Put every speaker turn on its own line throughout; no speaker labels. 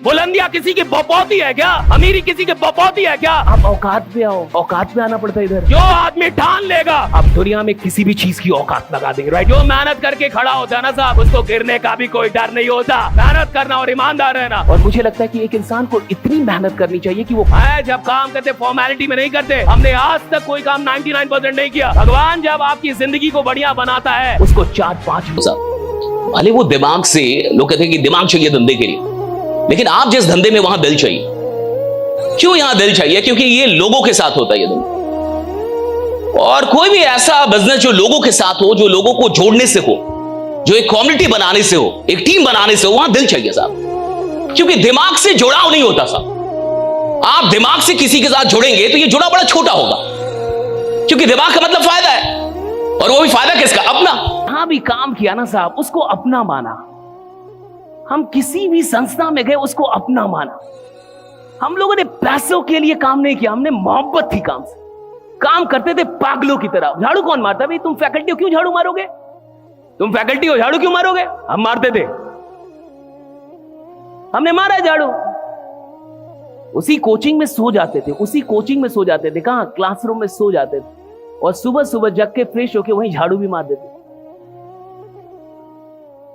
बुलंदियां किसी की बपौती है क्या? अमीरी किसी की बपौती है क्या? आप औकात पे आओ, औकात पे आना पड़ता है इधर। जो आदमी ठान लेगा, अब दुनिया में किसी भी चीज की औकात लगा देंगे, राइट? जो मेहनत करके खड़ा होता है ना साहब, उसको गिरने का भी कोई डर नहीं होता। मेहनत करना और ईमानदार रहना। और मुझे लगता है कि एक इंसान को इतनी मेहनत करनी चाहिए कि वो जब काम करते फॉर्मेलिटी में नहीं करते। हमने आज तक कोई काम 99% नहीं किया। भगवान जब आपकी जिंदगी को बढ़िया बनाता है, उसको 4-5
भले वो दिमाग से, लोग कहते हैं कि दिमाग चाहिए धंधे के लिए, लेकिन आप जिस धंधे में वहां दिल चाहिए। क्यों यहां दिल चाहिए? क्योंकि ये लोगों के साथ होता है ये धंधा। और कोई भी ऐसा बिजनेस जो लोगों के साथ हो, जो लोगों को जोड़ने से हो, जो एक कम्युनिटी बनाने से हो, एक टीम बनाने से हो, वहां दिल चाहिए साहब। क्योंकि दिमाग से जुड़ाव नहीं होता साहब। आप दिमाग से किसी के साथ जुड़ेंगे तो ये जुड़ाव बड़ा छोटा होगा, क्योंकि दिमाग का मतलब फायदा है। और वो भी फायदा किसका? अपना।
जहां भी काम किया ना साहब, उसको अपना माना। हम किसी भी संस्था में गए, उसको अपना माना। हम लोगों ने पैसों के लिए काम नहीं किया, हमने मोहब्बत थी काम से। काम करते थे पागलों की तरह। झाड़ू कौन मारता? भाई तुम फैकल्टी हो, क्यों झाड़ू मारोगे? तुम फैकल्टी हो, झाड़ू क्यों मारोगे? हम मारते थे, हमने मारा है झाड़ू। उसी कोचिंग में सो जाते थे, उसी कोचिंग में सो जाते थे। कहां? क्लासरूम में सो जाते थे। और सुबह सुबह जग के फ्रेश होके वहीं झाड़ू भी मार देते।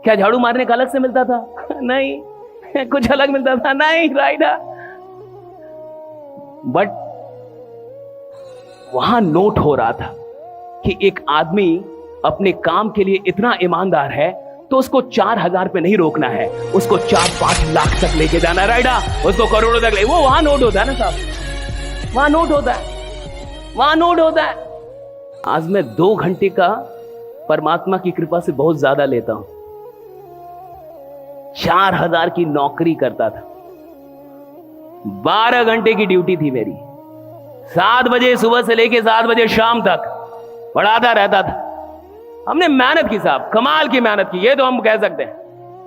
क्या झाड़ू मारने का अलग से मिलता था? नहीं। कुछ अलग मिलता था? नहीं, राइट। बट वहां नोट हो रहा था कि एक आदमी अपने काम के लिए इतना ईमानदार है तो उसको 4,000 पे नहीं रोकना है, उसको 4-5 लाख तक लेके जाना है, राइट? उसको करोड़ों तक ले। वो वहां नोट होता है ना साहब, वहां नोट होता है, वहां नोट होता है। आज मैं 2 घंटे का परमात्मा की कृपा से बहुत ज्यादा लेता हूं। 4,000 की नौकरी करता था, 12 घंटे की ड्यूटी थी मेरी। 7 बजे सुबह से लेके 7 बजे शाम तक पढ़ाता रहता था। हमने मेहनत की साहब, कमाल की मेहनत की, ये तो हम कह सकते हैं।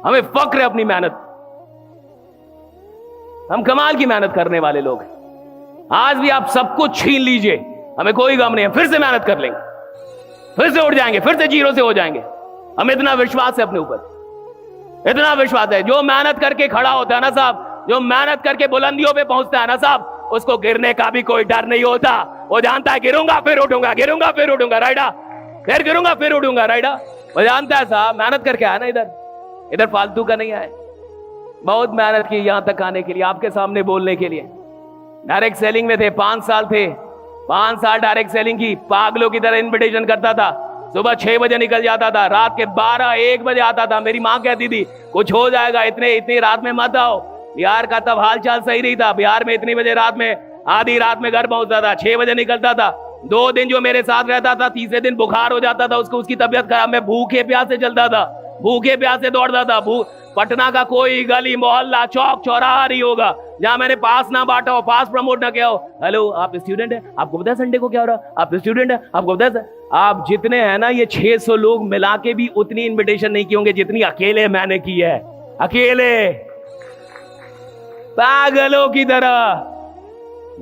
हमें फक्र है अपनी मेहनत। हम कमाल की मेहनत करने वाले लोग हैं। आज भी आप सब कुछ छीन लीजिए, हमें कोई गम नहीं है, फिर से मेहनत कर लेंगे, फिर से उठ जाएंगे, फिर से जीरो से हो जाएंगे। हमें इतना विश्वास है अपने ऊपर, इतना विश्वास है। जो मेहनत करके खड़ा होता है ना साहब, जो मेहनत करके बुलंदियों पे पहुंचता है ना साहब, उसको गिरने का भी कोई डर नहीं होता। वो जानता है गिरूंगा फिर उठूंगा, गिरूंगा फिर उठूंगा, राइडा, फिर गिरूंगा फिर उठूंगा, राइडा। वो जानता है साहब, मेहनत करके आया ना इधर फालतू का नहीं आए। बहुत मेहनत की यहां तक आने के लिए, आपके सामने बोलने के लिए। डायरेक्ट सेलिंग में थे, 5 साल थे, 5 साल डायरेक्ट सेलिंग की। पागलों की तरह इन्विटेशन करता था। सुबह 6 बजे निकल जाता था, रात के 12-1 बजे आता था। मेरी माँ कहती थी कुछ हो जाएगा, इतनी रात में मत आओ। बिहार का तब हाल चाल सही नहीं था। बिहार में इतनी बजे रात में, आधी रात में घर पहुंचता था, 6 बजे निकलता था। 2 दिन जो मेरे साथ रहता था, तीसरे दिन बुखार हो जाता था उसको, उसकी तबीयत खराब। मैं भूखे प्यासे चलता था, भूखे प्यासे दौड़ता था। पटना का कोई गली मोहल्ला चौक चौराहा नहीं होगा जहां मैंने पास ना बांटा हो, पास प्रमोट ना किया हो। हेलो, आप स्टूडेंट है? आपको पता है संडे को क्या हो रहा? आप स्टूडेंट है? आपको पता है? आप जितने हैं ना, ये 600 लोग मिला के भी उतनी इन्विटेशन नहीं की होंगे जितनी अकेले मैंने की है। अकेले पागलों की तरह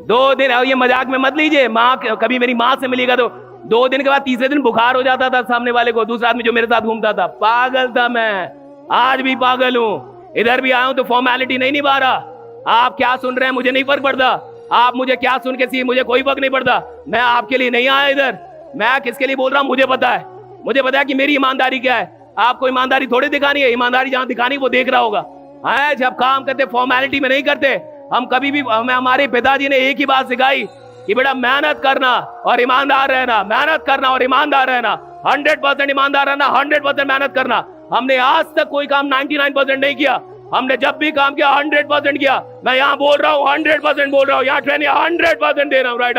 2 दिन। ये मजाक में मत लीजिए। माँ, कभी मेरी माँ से मिलेगा तो 2 दिन के बाद तीसरे दिन बुखार हो जाता था सामने वाले को, दूसरा आदमी जो मेरे साथ घूमता था। पागल था मैं, आज भी पागल हूं। इधर भी आया हूं तो फॉर्मेलिटी नहीं निभा रहा। आप क्या सुन रहे हैं मुझे नहीं फर्क पड़ता। आप मुझे क्या सुन के सी, मुझे कोई फर्क नहीं पड़ता। मैं आपके लिए नहीं आया इधर। मैं किसके लिए बोल रहा हूं मुझे पता है। मुझे पता है कि मेरी ईमानदारी क्या है। आपको ईमानदारी थोड़ी दिखानी है। ईमानदारी जहां दिखानी वो देख रहा होगा। जब काम करते फॉर्मेलिटी में नहीं करते। हम कभी भी, हमारे पिताजी ने एक ही बात सिखाई कि बेटा मेहनत करना और ईमानदार रहना, मेहनत करना और ईमानदार रहना, 100% ईमानदार रहना, 100% मेहनत करना। हमने आज तक कोई काम 99% नहीं किया। हमने जब भी काम किया 100% किया। मैं यहाँ बोल रहा हूँ 100% बोल रहा हूँ, यहाँ ट्रेनिंग 100% दे रहा हूँ, राइट?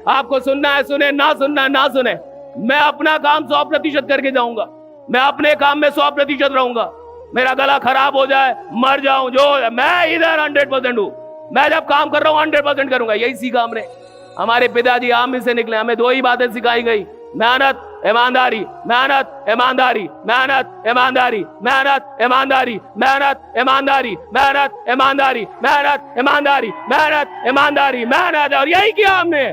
आपको सुनना है सुने, ना सुनना है ना सुने। मैं अपना काम 100% करके जाऊंगा। मैं अपने काम में 100% रहूंगा। मेरा गला खराब हो जाए, मर जाऊं, जो मैं इधर 100% हूं। मैं जब काम कर रहा हूं 100% करूंगा। यही सीखा हमने। हमारे पिताजी आर्मी से निकले, हमें 2 ही बातें सिखाई गई, मेहनत ईमानदारी, मेहनत ईमानदारी, मेहनत ईमानदारी, मेहनत ईमानदारी, मेहनत ईमानदारी, मेहनत ईमानदारी, मेहनत ईमानदारी, मेहनत ईमानदारी, मेहनत। और यही किया हमने।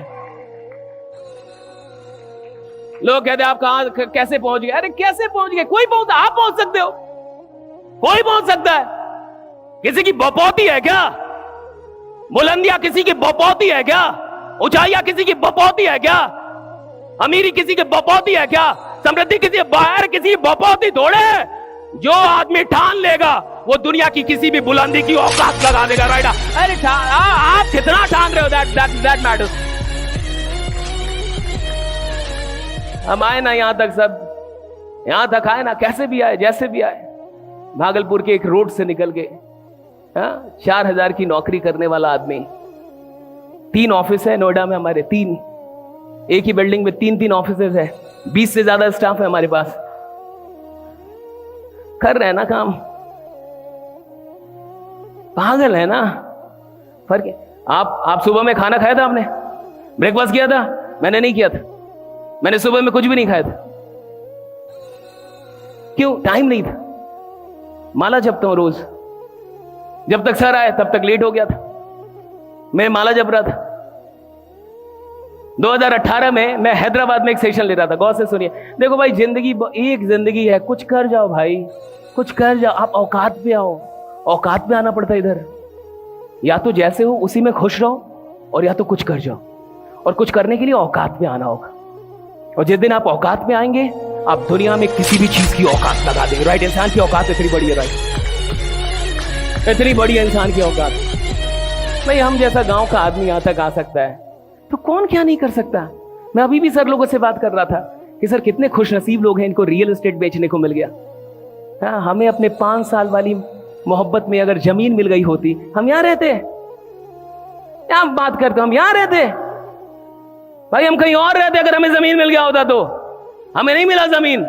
लोग कहते हैं आप कहां कैसे पहुंच गए? अरे कैसे पहुंच गए? कोई पहुंचा, आप पहुंच सकते हो, कोई पहुंच सकता है। किसी की बपौती है क्या? बुलंदियां किसी की बपौती है क्या? ऊंचाइयां किसी की बपौती है क्या? अमीरी किसी की बपौती है क्या? समृद्धि किसी बाहर किसी की बपौती थोड़े है। जो आदमी ठान लेगा वो दुनिया की किसी भी बुलंदी की औकात लगा देगा। राइट? अरे आप कितना ठान रहे हो, दैट मैटर्स। हम आए ना यहां तक, सब यहां तक आए ना, कैसे भी आए, जैसे भी आए। भागलपुर के एक रोड से निकल के 4,000 की नौकरी करने वाला आदमी, 3 ऑफिस है नोएडा में हमारे, 3, एक ही बिल्डिंग में 3 ऑफिसेज है, 20 से ज्यादा स्टाफ है हमारे पास, कर रहे हैं ना काम। पागल है ना, फर्क है। आप सुबह में खाना खाया था? आपने ब्रेकफास्ट किया था? मैंने नहीं किया था। मैंने सुबह में कुछ भी नहीं खाया था। क्यों? टाइम नहीं था। माला जपता हूं रोज, जब तक सर आए तब तक लेट हो गया था। मैं माला जप रहा था। 2018 में मैं हैदराबाद में एक सेशन ले रहा था। गौर से सुनिए। देखो भाई, जिंदगी एक जिंदगी है, कुछ कर जाओ भाई, कुछ कर जाओ। आप औकात पे आओ, औकात पे आना पड़ता है इधर। या तो जैसे हो उसी में खुश रहो, और या तो कुछ कर जाओ। और कुछ करने के लिए औकात पे आना होगा। और जिस दिन आप औकात पे आएंगे, आप दुनिया में किसी भी चीज की औकात लगा देंगे। राइट? इंसान की औकात इतनी बड़ी है। राइट? इतनी बड़ी है इंसान की औकात। भाई हम जैसा गांव का आदमी यहां तक आ सकता है, तो कौन क्या नहीं कर सकता। मैं अभी भी सर लोगों से बात कर रहा था कि सर कितने खुशनसीब लोग हैं, इनको रियल एस्टेट बेचने को मिल गया। हाँ, हमें अपने 5 साल वाली मोहब्बत में अगर जमीन मिल गई होती, हम यहां रहते। क्या बात करते, हम यहां रहते भाई, हम कहीं और रहते अगर हमें जमीन मिल गया होता। तो हमें नहीं मिला जमीन।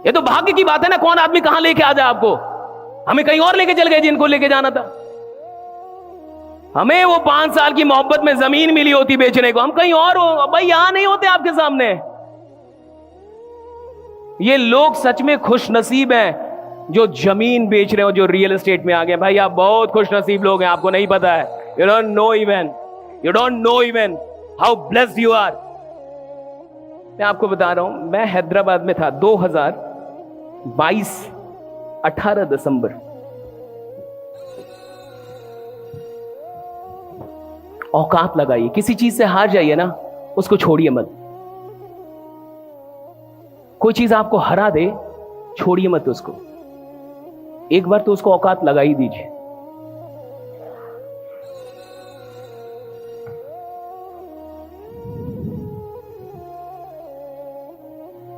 ये तो भाग्य की बात है ना, कौन आदमी कहां लेके आ जाए आपको। हमें कहीं और लेके चल गए जिनको लेके जाना था। हमें वो 5 साल की मोहब्बत में जमीन मिली होती बेचने को, हम कहीं और हो भाई, यहां नहीं होते आपके सामने। ये लोग सच में खुश नसीब हैं जो जमीन बेच रहे हो, जो रियल एस्टेट में आ गए। भाई आप बहुत खुश नसीब लोग हैं, आपको नहीं पता है। You don't know even how blessed you are. मैं आपको बता रहा हूं, मैं हैदराबाद में था 2022 18 दिसंबर। औकात लगाइए। किसी चीज से हार जाइए ना, उसको छोड़िए मत। कोई चीज आपको हरा दे, छोड़िए मत उसको। एक बार तो उसको औकात लगा ही दीजिए।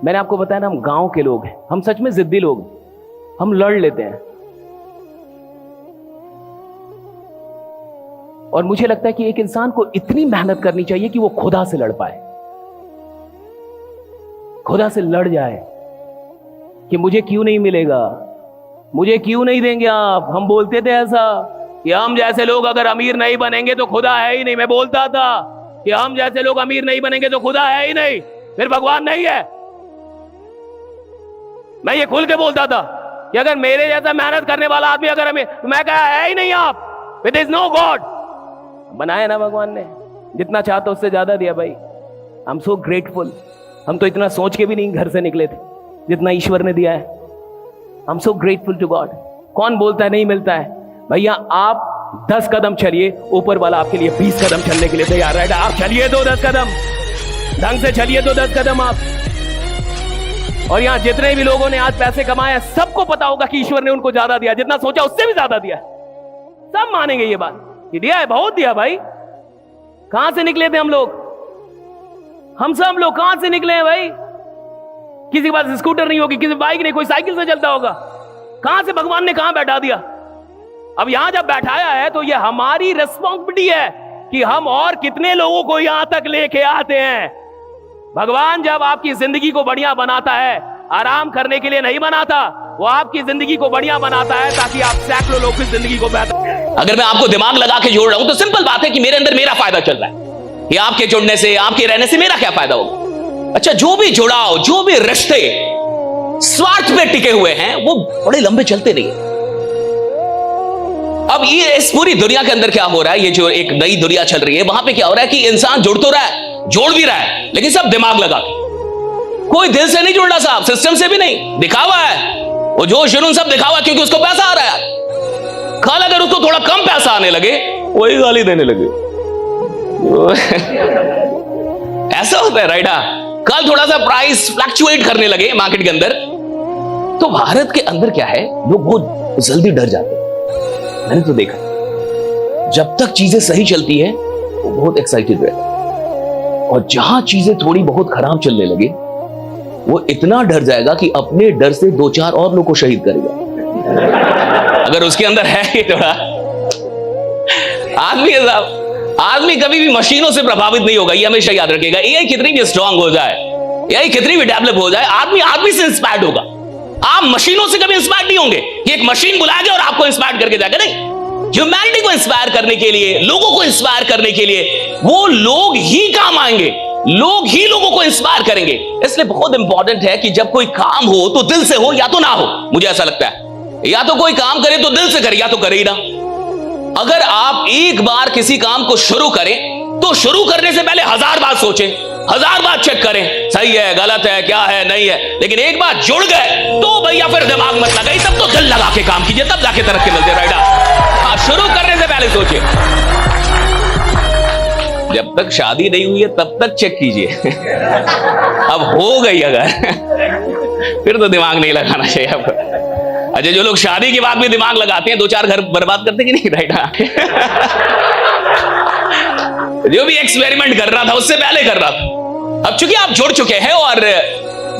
मैंने आपको बताया ना, हम गांव के लोग हैं, हम सच में जिद्दी लोग हैं, हम लड़ लेते हैं। और मुझे लगता है कि एक इंसान को इतनी मेहनत करनी चाहिए कि वो खुदा से लड़ पाए, खुदा से लड़ जाए कि मुझे क्यों नहीं मिलेगा, मुझे क्यों नहीं देंगे आप। हम बोलते थे ऐसा कि हम जैसे लोग अगर अमीर नहीं बनेंगे तो खुदा है ही नहीं। मैं बोलता था कि हम जैसे लोग अमीर नहीं बनेंगे तो खुदा है ही नहीं, फिर भगवान नहीं है। मैं ये खुल के बोलता था कि अगर मेरे जैसा मेहनत करने वाला आदमी अगर अमीर, तो मैं कहा है ही नहीं आप, इट इज नो गॉड। बनाया ना भगवान ने, जितना चाहता उससे ज्यादा दिया भाई। आई एम सो ग्रेटफुल। हम तो इतना सोच के भी नहीं घर से निकले थे जितना ईश्वर ने दिया है। I am so grateful to God. कौन बोलता है नहीं मिलता है? भैया आप 10 कदम चलिए, ऊपर वाला आपके लिए 20 कदम चलने के लिए तैयार है। आप चलिए तो 10 कदम, ढंग से चलिए तो 10 कदम आप। और यहां जितने भी लोगों ने आज पैसे कमाए, सबको पता होगा कि ईश्वर ने उनको ज्यादा दिया, जितना सोचा उससे भी ज्यादा दिया। सब मानेंगे ये बात कि दिया है, बहुत दिया भाई। कहां से निकले थे हम लोग? हम सब लोग कहां से निकले हैं भाई? किसी के पास स्कूटर नहीं होगी, किसी बाइक नहीं, कोई साइकिल से चलता होगा। कहां से भगवान ने कहां बैठा दिया? अब यहां जब बैठाया है तो यह हमारी रिस्पॉन्सिबिलिटी है कि हम और कितने लोगों को यहां तक लेके आते हैं। भगवान जब आपकी जिंदगी को बढ़िया बनाता है, आराम करने के लिए नहीं बनाता, वो आपकी जिंदगी को बढ़िया बनाता है ताकि आप सैकड़ों लोगों की जिंदगी को बेहतर।
अगर मैं आपको दिमाग लगा के जोड़ रहा हूं तो सिंपल बात है कि मेरे अंदर मेरा फायदा चल रहा है, कि आपके जुड़ने से, आपके रहने से मेरा क्या फायदा होगा। अच्छा, जो भी जुड़ाव, जो भी रिश्ते स्वार्थ पे टिके हुए हैं वो बड़े लंबे चलते नहीं। अब ये इस पूरी दुनिया के अंदर क्या हो रहा है, ये जो एक नई दुनिया चल रही है, वहां पे क्या हो रहा है कि इंसान जुड़ तो रहा है, जोड़ भी रहा है, लेकिन सब दिमाग लगा के। कोई दिल से नहीं जुड़ रहा साहब, सिस्टम से भी नहीं, दिखावा है। वो जो जुनून सब दिखावा, क्योंकि उसको पैसा आ रहा है। कल अगर उसको थोड़ा कम पैसा आने लगे वही गाली देने लगे। ऐसा होता है राइट। कल थोड़ा सा प्राइस फ्लक्चुएट करने लगे मार्केट के अंदर, तो भारत के अंदर क्या है, लोग बहुत जल्दी डर जाते हैं। मैंने तो देखा जब तक चीजें सही चलती है वो बहुत एक्साइटेड रहता है, और जहां चीजें थोड़ी बहुत खराब चलने लगे वो इतना डर जाएगा कि अपने डर से 2-4 और लोग को शहीद करेगा। अगर उसके अंदर है ये थोड़ा आदमी कभी भी मशीनों से प्रभावित नहीं होगा, ये हमेशा याद रखेगा। एआई कितनी भी स्ट्रांग हो जाए, एआई कितनी भी डेवलप हो जाए, आदमी से इंस्पायर्ड होगा। आप मशीनों से कभी इंस्पायर्ड नहीं होंगे कि एक मशीन बुलाएगा और आपको इंस्पायर करके जाएगा, नहीं। ह्यूमैनिटी को इंस्पायर करने के लिए, लोगों को इंस्पायर करने के लिए वो लोग ही काम आएंगे, लोग ही लोगों को इंस्पायर करेंगे। इसलिए बहुत इंपॉर्टेंट है कि जब कोई काम हो तो दिल से हो या तो ना हो। मुझे ऐसा लगता है या तो कोई काम करे तो दिल से करे या तो करे ही ना। अगर आप एक बार किसी काम को शुरू करें तो शुरू करने से पहले 1000 बार सोचें, 1000 बार चेक करें, सही है गलत है क्या है नहीं है। लेकिन एक बार जुड़ गए तो भैया फिर दिमाग मत लगाइए, तब तो दिल लगा के काम कीजिए, तब जाके तरक्की मिलती है राइट। शुरू करने से पहले सोचिए। जब तक शादी नहीं हुई है तब तक चेक कीजिए। अब हो गई अगर फिर तो दिमाग नहीं लगाना चाहिए आपको। अच्छा, जो लोग शादी के बाद भी दिमाग लगाते हैं 2-4 घर बर्बाद करते कि नहीं राइट। जो भी एक्सपेरिमेंट कर रहा था उससे पहले कर रहा था। अब चूंकि आप जुड़ चुके हैं और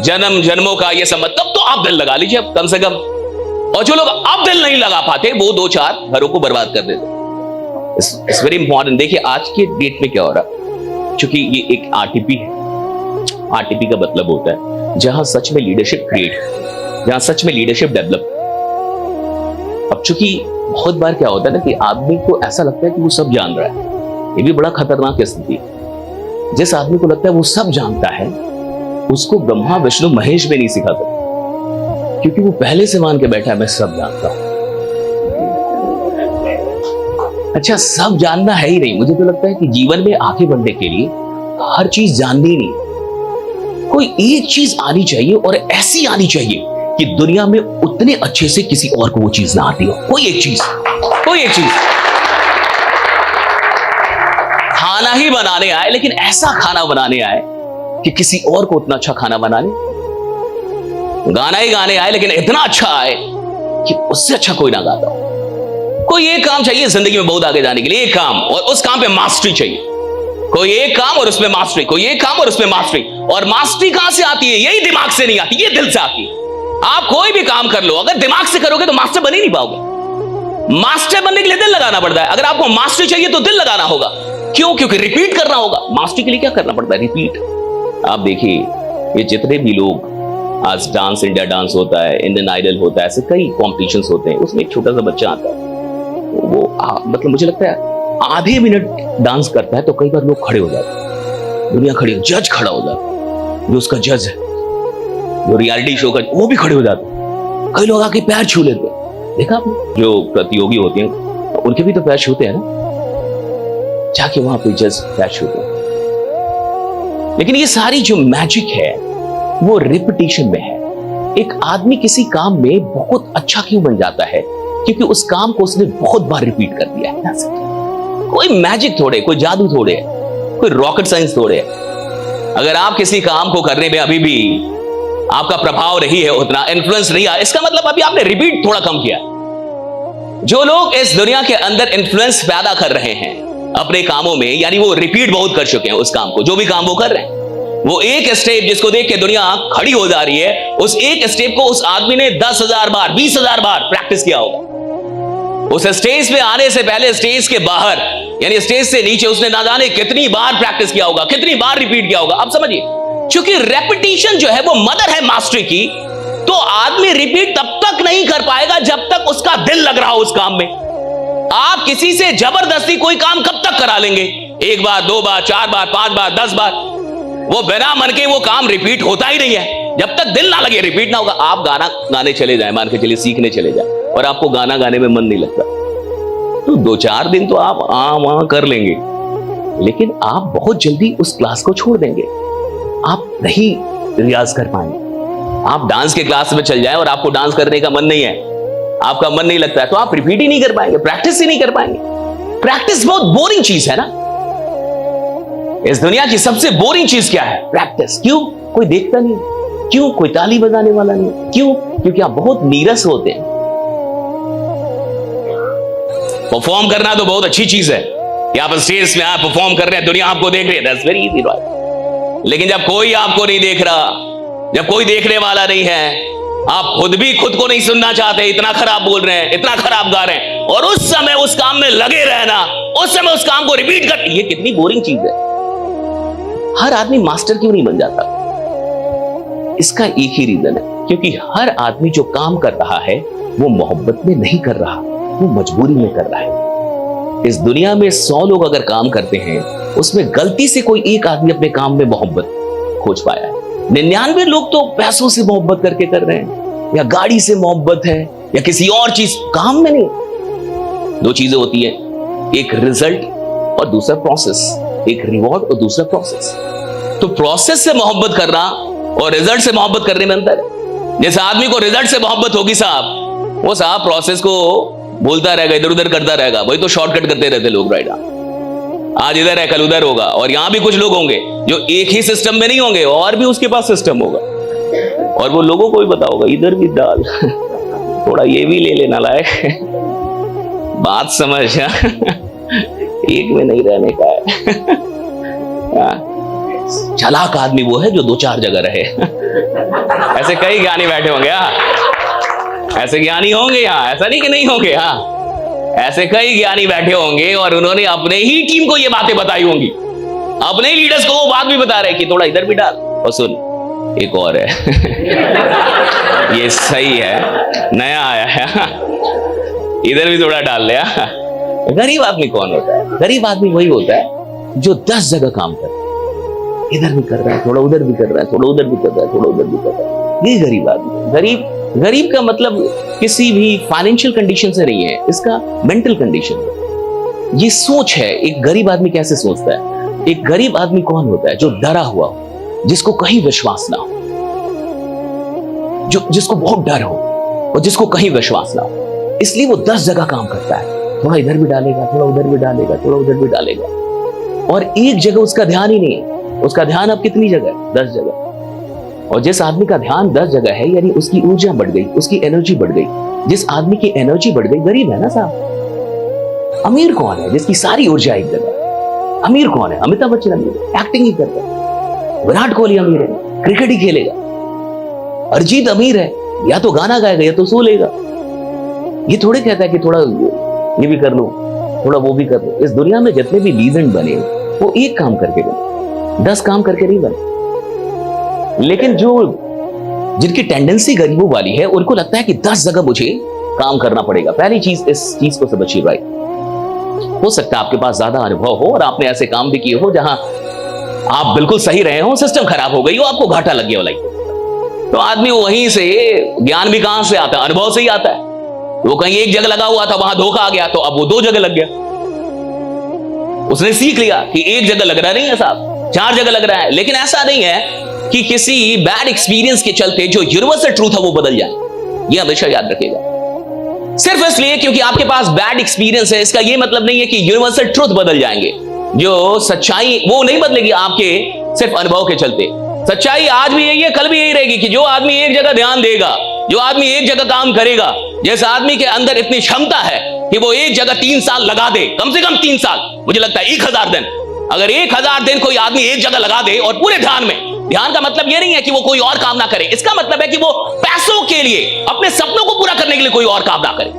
जन्म जन्मों का ये संबंध, तब तो आप दिल लगा लीजिए अब कम से कम। और जो लोग अब दिल नहीं लगा पाते वो 2-4 घरों को बर्बाद कर देते। It's very important. देखिए आज के डेट में क्या हो रहा, चूंकि ये एक आरटीपी है। आरटीपी का मतलब होता है जहां सच में लीडरशिप क्रिएट, जहां सच में लीडरशिप डेवलप। अब चूंकि बहुत बार क्या होता है ना कि आदमी को ऐसा लगता है कि वो सब जान रहा है। ये भी बड़ा खतरनाक स्थिति है। जिस आदमी को लगता है वो सब जानता है उसको ब्रह्मा विष्णु महेश भी नहीं सिखाता, क्योंकि वो पहले से मान के बैठा है मैं सब जानता हूं। अच्छा, सब जानना है ही नहीं। मुझे तो लगता है कि जीवन में आगे बढ़ने के लिए हर चीज जाननी नहीं, कोई एक चीज आनी चाहिए और ऐसी आनी चाहिए कि दुनिया में उतने अच्छे से किसी और को वो चीज ना आती हो। कोई एक चीज खाना ही बनाने आए, लेकिन ऐसा खाना बनाने आए कि किसी और को उतना अच्छा खाना बना ले। गाना ही गाने आए लेकिन इतना अच्छा आए कि उससे अच्छा कोई ना गाता हो। कोई एक काम चाहिए जिंदगी में बहुत आगे जाने के लिए, एक काम, और उस काम पे मास्टरी चाहिए। कोई एक काम और उसमें मास्टरी, कोई एक काम और उसमें मास्टरी। और मास्टरी कहां से आती है? यही दिमाग से नहीं आती, ये दिल से आती है। आप कोई भी काम कर लो, अगर दिमाग से करोगे तो मास्टर बन ही नहीं पाओगे। मास्टर बनने के लिए दिल लगाना पड़ता है। अगर आपको मास्टरी चाहिए तो दिल लगाना होगा। क्यों? क्योंकि रिपीट करना होगा। मास्टरी के लिए क्या करना पड़ता है? रिपीट। आप देखिए ये जितने भी लोग आज डांस, इंडिया डांस होता है, इंडियन आइडल होता है, ऐसे कई कॉम्पिटिशंस होते हैं, उसमें एक छोटा सा बच्चा आता है, वो मतलब मुझे लगता है आधे मिनट डांस करता है तो कई बार लोग खड़े हो जाते हैं, दुनिया खड़ी हो, जज खड़ा हो जाता है, जो उसका जज है, जो रियलिटी शो का, वो भी खड़े हो जाते हैं। कई लोग आके पैर छू लेते हैं। देखा आपने? जो प्रतियोगी होते हैं उनके भी तो पैर छूते हैं ना, जाके वहां पे जज पैर छूते हैं। लेकिन ये सारी जो मैजिक है वो रिपीटिशन में है। एक आदमी किसी काम में बहुत अच्छा क्यों बन जाता है? क्योंकि उस काम को उसने बहुत बार रिपीट कर दिया है। कोई मैजिक थोड़े, कोई जादू थोड़े, कोई रॉकेट साइंस थोड़े। अगर आप किसी काम को करने में अभी भी आपका प्रभाव नहीं है, उतना इन्फ्लुएंस नहीं आया, इसका मतलब अभी आपने रिपीट थोड़ा कम किया। जो लोग इस दुनिया के अंदर इन्फ्लुएंस पैदा कर रहे हैं अपने कामों में, यानी वो रिपीट बहुत कर चुके हैं उस काम को, जो भी काम वो कर रहे हैं। वो एक स्टेप जिसको देख के दुनिया खड़ी हो जा रही है, उस एक स्टेप को उस आदमी ने 10,000 बार, 20,000 बार प्रैक्टिस किया होगा। उस स्टेज पे आने से पहले स्टेज के बाहर, यानी स्टेज से नीचे, उसने ना जाने कितनी बार प्रैक्टिस किया होगा, कितनी बार रिपीट किया होगा। अब समझिए, क्योंकि रेपिटेशन जो है वो मदर है मास्टरी की, तो आदमी रिपीट तब तक नहीं कर पाएगा जब तक उसका दिल लग रहा हो उस काम में। आप किसी से जबरदस्ती कोई काम कब तक करा लेंगे? 1 बार, 2 बार, 4 बार, 5 बार, 10 बार, वो बिना मन के वो काम रिपीट होता ही नहीं है। जब तक दिल ना लगे रिपीट ना होगा। आप गाना गाने चले जाए, मान के चलिए सीखने चले जाए, और आपको गाना गाने में मन नहीं लगता, तो 2-4 दिन तो आप वहां कर लेंगे, लेकिन आप बहुत जल्दी उस क्लास को छोड़ देंगे। आप नहीं रियाज कर पाएंगे। आप डांस के क्लास में चल जाए और आपको डांस करने का मन नहीं है, आपका मन नहीं लगता है तो आप रिपीट ही नहीं कर पाएंगे, प्रैक्टिस ही नहीं कर पाएंगे। प्रैक्टिस बहुत बोरिंग चीज है ना। इस दुनिया की सबसे बोरिंग चीज क्या है? प्रैक्टिस। क्यों? कोई देखता नहीं, क्यों? कोई ताली बजाने वाला नहीं, क्यों? क्योंकि आप बहुत नीरस होते हैं। परफॉर्म करना तो बहुत अच्छी चीज है कि आप स्टेज में आप परफॉर्म कर रहे हैं, दुनिया आपको देख रही है, दैट्स वेरी इजी राइट। लेकिन जब कोई आपको नहीं देख रहा, जब कोई देखने वाला नहीं है, आप खुद भी खुद को नहीं सुनना चाहते, इतना खराब बोल रहे हैं, इतना खराब गा रहे हैं, और उस समय उस काम में लगे रहना, उस समय उस काम को रिपीट कर, ये कितनी बोरिंग चीज है। हर आदमी मास्टर क्यों नहीं बन जाता? इसका एक ही रीजन है, क्योंकि हर आदमी जो काम कर रहा है वो मोहब्बत में नहीं कर रहा, वो मजबूरी में कर रहा है। इस दुनिया में 100 लोग अगर काम करते हैं, उसमें गलती से कोई एक आदमी अपने काम में मोहब्बत खोज पाया है। 99 लोग तो पैसों से मोहब्बत करके कर रहे हैं, या गाड़ी से मोहब्बत है, या किसी और चीज, काम में नहीं। 2 चीजें होती है, एक रिजल्ट और दूसरा प्रोसेस, एक रिवॉर्ड और दूसरा प्रोसेस। तो प्रोसेस से मोहब्बत करना और रिजल्ट से मोहब्बत करने में अंतर है। जैसे आदमी को रिजल्ट से मोहब्बत होगी साहब, वो साहब प्रोसेस को बोलता रहेगा, इधर उधर करता रहेगा। वही तो शॉर्टकट करते रहते लोग राइट। आज इधर है, कल उधर होगा। और यहां भी कुछ लोग होंगे जो एक ही सिस्टम में नहीं होंगे, और भी उसके पास सिस्टम होगा, और वो लोगों को भी पता होगा, इधर भी डाल, थोड़ा ये भी ले लेना लायक, बात समझ। एक में नहीं रहने का है। चालाक आदमी वो है जो 2-4 जगह रहे। ऐसे कई ज्ञानी बैठे होंगे, ऐसे ज्ञानी होंगे यहाँ, ऐसा नहीं कि नहीं होंगे। ऐसे कई ज्ञानी बैठे होंगे और उन्होंने अपने ही टीम को ये बातें बताई होंगी, अपने ही लीडर्स को वो बात भी बता रहे कि थोड़ा इधर भी डाल, और सुन एक और है। ये सही है, नया आया है, इधर भी थोड़ा डाल लिया। गरीब आदमी कौन होता है? गरीब आदमी वही होता है जो 10 जगह काम कर रहा है, इधर भी कर रहा है, थोड़ा उधर भी कर रहा है, थोड़ा उधर भी कर रहा है, थोड़ा उधर भी कर रहा है। ये गरीब आदमी। गरीब का मतलब किसी भी फाइनेंशियल कंडीशन से नहीं है, इसका मेंटल कंडीशन है। ये सोच है। एक गरीब आदमी कैसे सोचता है? एक गरीब आदमी कौन होता है? जो डरा हुआ हो, जिसको कहीं विश्वास ना हो, जिसको बहुत डर हो और जिसको कहीं विश्वास ना हो, इसलिए वो 10 जगह काम करता है। थोड़ा इधर भी डालेगा, थोड़ा उधर भी डालेगा, थोड़ा उधर भी डालेगा, और एक जगह उसका ध्यान ही नहीं है। उसका ध्यान अब कितनी जगह है? 10 जगह। और जिस आदमी का ध्यान 10 जगह है, यानी उसकी ऊर्जा बढ़ गई, उसकी एनर्जी बढ़ गई। जिस आदमी की एनर्जी बढ़ गई, गरीब है ना साहब। अमीर कौन है? जिसकी सारी ऊर्जा एक जगह। अमीर कौन है? अमिताभ बच्चन अमीर है, एक्टिंग ही करता है। विराट कोहली अमीर है, क्रिकेट ही खेलेगा। अरिजीत अमीर है, या तो गाना गाएगा या तो सो लेगा। ये थोड़े कहता है कि थोड़ा ये भी कर लो, थोड़ा वो भी कर लो। इस दुनिया में जितने भी लीजेंड बने, वो एक काम करके बने, 10 काम करके नहीं बने। लेकिन जिनकी टेंडेंसी गरीबों वाली है, उनको लगता है कि 10 जगह मुझे काम करना पड़ेगा। पहली चीज, इस चीज को समझिए राइट। हो सकता है आपके पास ज्यादा अनुभव हो और आपने ऐसे काम भी किए हो जहां आप बिल्कुल सही रहे हो, सिस्टम खराब हो गई हो, आपको घाटा लग गया हो लाइक। तो आदमी वहीं से, ज्ञान भी कहां से आता है? अनुभव से ही आता है। वो कहीं एक जगह लगा हुआ था, वहां धोखा आ गया, तो अब वो 2 जगह लग गया। उसने सीख लिया कि एक जगह लग रहा नहीं है साहब, 4 जगह लग रहा है। लेकिन ऐसा नहीं है कि किसी बैड एक्सपीरियंस के चलते जो यूनिवर्सल ट्रूथ है वो बदल जाए। ये हमेशा याद रखिएगा। सिर्फ इसलिए क्योंकि आपके पास बैड एक्सपीरियंस है, इसका ये मतलब नहीं है कि यूनिवर्सल ट्रूथ बदल जाएंगे। जो सच्चाई वो नहीं बदलेगी आपके सिर्फ अनुभव के चलते। सच्चाई आज भी यही है, कल भी यही रहेगी कि जो आदमी एक जगह ध्यान देगा, जो आदमी एक जगह काम करेगा, जिस आदमी के अंदर इतनी क्षमता है कि वो एक जगह 3 साल लगा दे, कम से कम 3 साल, मुझे लगता है 1000 दिन। अगर 1000 दिन कोई आदमी एक जगह लगा दे और पूरे ध्यान में, ध्यान का मतलब ये नहीं है कि वो कोई और काम ना करे, इसका मतलब है कि वो पैसों के लिए, अपने सपनों को पूरा करने के लिए कोई और काम ना करे।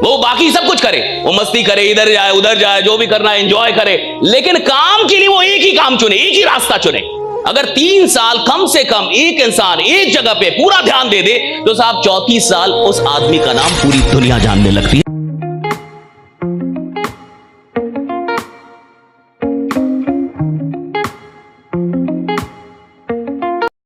वो बाकी सब कुछ करे, वो मस्ती करे, इधर जाए उधर जाए, जो भी करना है एंजॉय करे, लेकिन काम के लिए वो एक ही काम चुने, एक ही रास्ता चुने। अगर 3 साल कम से कम एक इंसान एक जगह पे पूरा ध्यान दे दे, तो साहब 34 साल उस आदमी का नाम पूरी दुनिया जानने लगती है।